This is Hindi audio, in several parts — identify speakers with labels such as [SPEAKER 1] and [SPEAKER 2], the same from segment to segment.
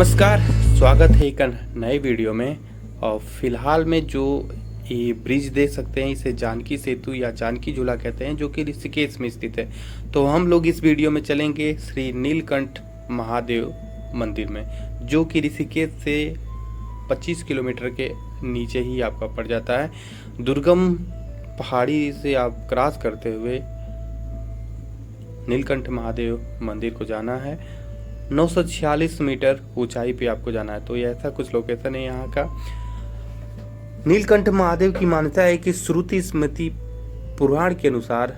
[SPEAKER 1] नमस्कार, स्वागत है एक नए वीडियो में। और फिलहाल में जो ये ब्रिज देख सकते हैं इसे जानकी सेतु या जानकी झूला कहते हैं, जो कि ऋषिकेश में स्थित है। तो हम लोग इस वीडियो में चलेंगे श्री नीलकंठ महादेव मंदिर में, जो कि ऋषिकेश से 25 किलोमीटर के नीचे ही आपका पड़ जाता है। दुर्गम पहाड़ी से आप क्रॉस करते हुए नीलकंठ महादेव मंदिर को जाना है। 946 मीटर ऊंचाई पे आपको जाना है। तो ये ऐसा कुछ लोकेशन है यहाँ का। नीलकंठ महादेव की मान्यता है कि श्रुति स्मृति पुराण के अनुसार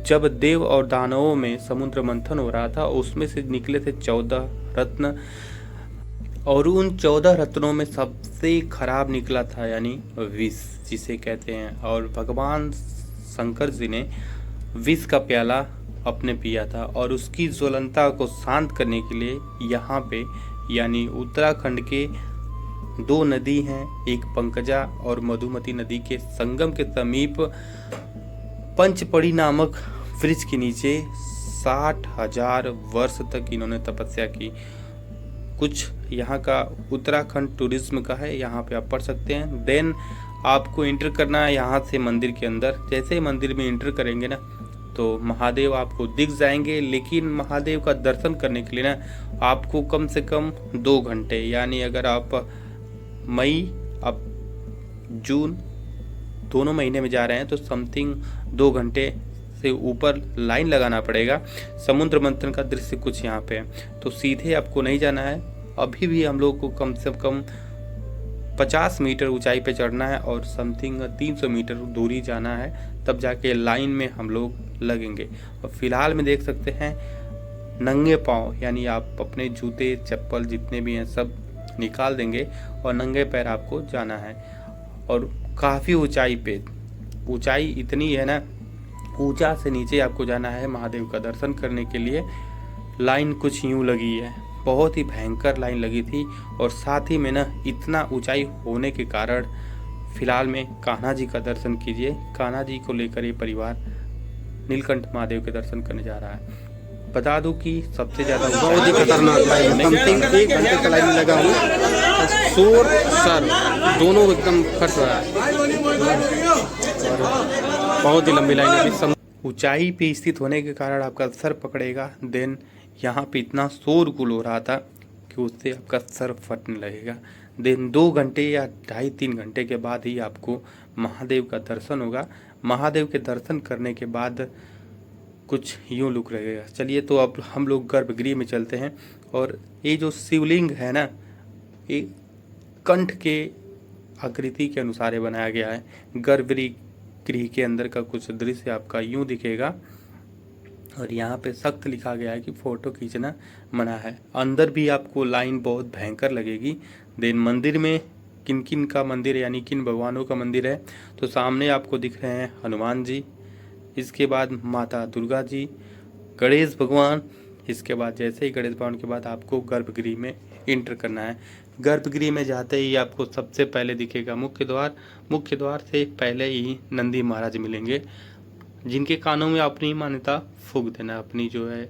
[SPEAKER 1] जब देव और दानवों में समुद्र मंथन हो रहा था, उसमें से निकले थे 14 रत्न, और उन 14 रत्नों में सबसे खराब निकला था यानी विष जिसे कहते हैं। और भगवान शंकर जी ने विष का प्याला अपने पिया था, और उसकी ज्वलंता को शांत करने के लिए यहाँ पे यानी उत्तराखंड के 2 नदी हैं, एक पंकजा और मधुमती नदी के संगम के समीप पंचपड़ी नामक वृक्ष के नीचे 60,000 वर्ष तक इन्होंने तपस्या की। कुछ यहाँ का उत्तराखंड टूरिज्म का है, यहाँ पे आप पढ़ सकते हैं। देन आपको एंटर करना है यहाँ से मंदिर के अंदर। जैसे ही मंदिर में एंटर करेंगे ना, तो महादेव आपको दिख जाएंगे। लेकिन महादेव का दर्शन करने के लिए ना आपको कम से कम 2 घंटे, यानी अगर आप मई अब जून दोनों महीने में जा रहे हैं तो समथिंग 2 घंटे से ऊपर लाइन लगाना पड़ेगा। समुद्र मंथन का दृश्य कुछ यहाँ पे है। तो सीधे आपको नहीं जाना है, अभी भी हम लोग को कम से कम 50 मीटर ऊंचाई पे चढ़ना है और समथिंग 300 मीटर दूरी जाना है, तब जाके लाइन में हम लोग लगेंगे। और फिलहाल में देख सकते हैं नंगे पाँव, यानी आप अपने जूते चप्पल जितने भी हैं सब निकाल देंगे और नंगे पैर आपको जाना है। और काफ़ी ऊंचाई पे, ऊंचाई इतनी है ना, ऊंचा से नीचे आपको जाना है महादेव का दर्शन करने के लिए। लाइन कुछ यूँ लगी है, बहुत ही भयंकर लाइन लगी थी। और साथ ही में ना इतना ऊंचाई होने के कारण फिलहाल में कान्हा जी का दर्शन कीजिए। कान्हा जी को लेकर ये परिवार नीलकंठ महादेव के दर्शन करने जा रहा है। बता दूं कि सबसे ज्यादा
[SPEAKER 2] बहुत ही खतरनाक लाइन, समथिंग 1 घंटे का लाइन लगा हूँ। शोर सर दोनों एकदम फट रहा है, बहुत ही लंबी लाइन है।
[SPEAKER 1] ऊंचाई पे स्थित होने के कारण आपका सर पकड़ेगा। देन यहाँ पे इतना शोरगुल हो रहा था कि उससे आपका सर फटने लगेगा। देन 2 घंटे या 2.5-3 घंटे के बाद ही आपको महादेव का दर्शन होगा। महादेव के दर्शन करने के बाद कुछ यूँ लुक रहेगा। चलिए तो अब हम लोग गर्भगृह में चलते हैं। और ये जो शिवलिंग है ना, ये कंठ के आकृति के अनुसार बनाया गया है। गर्भगृह के अंदर का कुछ दृश्य आपका यूँ दिखेगा। और यहाँ पे सख्त लिखा गया है कि फ़ोटो खींचना मना है। अंदर भी आपको लाइन बहुत भयंकर लगेगी। देन मंदिर में किन किन का मंदिर है, यानी किन भगवानों का मंदिर है, तो सामने आपको दिख रहे हैं हनुमान जी, इसके बाद माता दुर्गा जी, गणेश भगवान। इसके बाद जैसे ही गणेश भगवान के बाद आपको गर्भगृह में इंटर करना है। गर्भगृह में जाते ही आपको सबसे पहले दिखेगा मुख्य द्वार। मुख्य द्वार से पहले ही नंदी महाराज मिलेंगे, जिनके कानों में अपनी मान्यता फूंक देना, अपनी जो है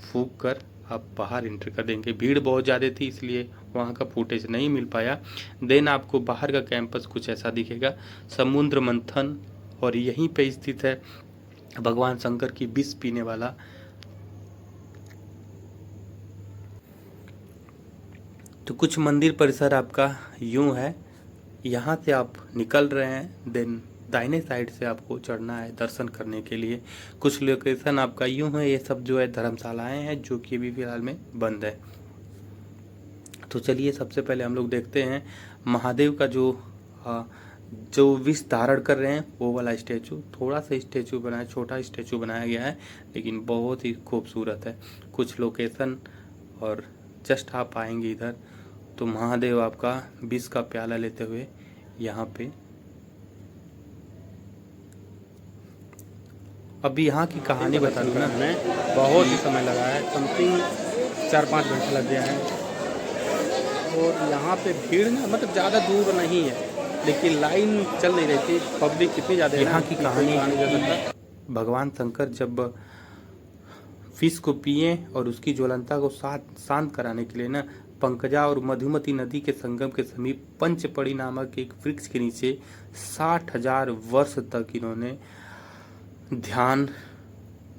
[SPEAKER 1] फूंक कर आप बाहर इंटर कर देंगे। भीड़ बहुत ज़्यादा थी इसलिए वहाँ का फुटेज नहीं मिल पाया। देन आपको बाहर का कैंपस कुछ ऐसा दिखेगा, समुद्र मंथन, और यहीं पे स्थित है भगवान शंकर की विष पीने वाला। तो कुछ मंदिर परिसर आपका यूँ है। यहाँ से आप निकल रहे हैं, देन दाहिने साइड से आपको चढ़ना है दर्शन करने के लिए। कुछ लोकेशन आपका यूँ है, ये सब जो है धर्मशालाएं हैं, जो कि अभी फिलहाल में बंद है। तो चलिए सबसे पहले हम लोग देखते हैं महादेव का जो विष धारण कर रहे हैं वो वाला स्टैचू। थोड़ा सा स्टैचू बनाया, छोटा स्टैचू बनाया गया है, लेकिन बहुत ही खूबसूरत है। कुछ लोकेशन और जस्ट आप आएंगे इधर तो महादेव आपका विष का प्याला लेते हुए यहाँ पे। अभी यहाँ की कहानी बता दूँ ना,
[SPEAKER 2] मैं बहुत ही समय लगा है, समथिंग 4-5 घंटे लग गया है। और यहाँ पे भीड़ ना मतलब ज़्यादा दूर नहीं है, लेकिन लाइन चल नहीं रही थी, पब्लिक कितनी ज़्यादा है।
[SPEAKER 1] यहाँ की कहानी भगवान शंकर जब विष को पिए और उसकी ज्वलंता को शांत कराने के लिए ना पंकजा और मधुमती नदी के संगम के समीप पंचपड़ी नामक एक वृक्ष के नीचे 60,000 वर्ष तक इन्होंने ध्यान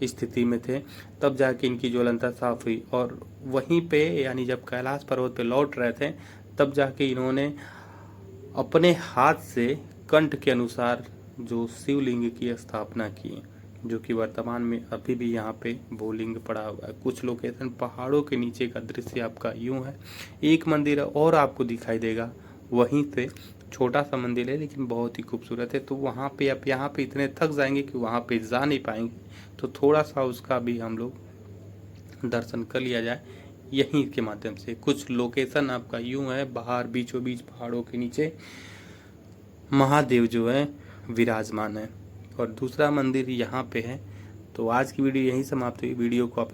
[SPEAKER 1] स्थिति में थे, तब जाके इनकी ज्वलंता साफ हुई। और वहीं पे यानी जब कैलाश पर्वत पे लौट रहे थे तब जाके इन्होंने अपने हाथ से कंठ के अनुसार जो शिवलिंग की स्थापना की, जो कि वर्तमान में अभी भी यहाँ पे वो लिंग पड़ा हुआ है। कुछ लोकेशन पहाड़ों के नीचे का दृश्य आपका यूं है। एक मंदिर और आपको दिखाई देगा, वहीं से छोटा सा मंदिर है लेकिन बहुत ही खूबसूरत है। तो वहाँ पे आप यहाँ पे इतने थक जाएंगे कि वहाँ पे जा नहीं पाएंगे, तो थोड़ा सा उसका भी हम लोग दर्शन कर लिया जाए यहीं के माध्यम से। कुछ लोकेशन आपका यूं है, बाहर बीचों बीच पहाड़ों के नीचे महादेव जो है विराजमान है, और दूसरा मंदिर यहाँ पे है। तो आज की वीडियो यहीं समाप्त हुई। वीडियो को आप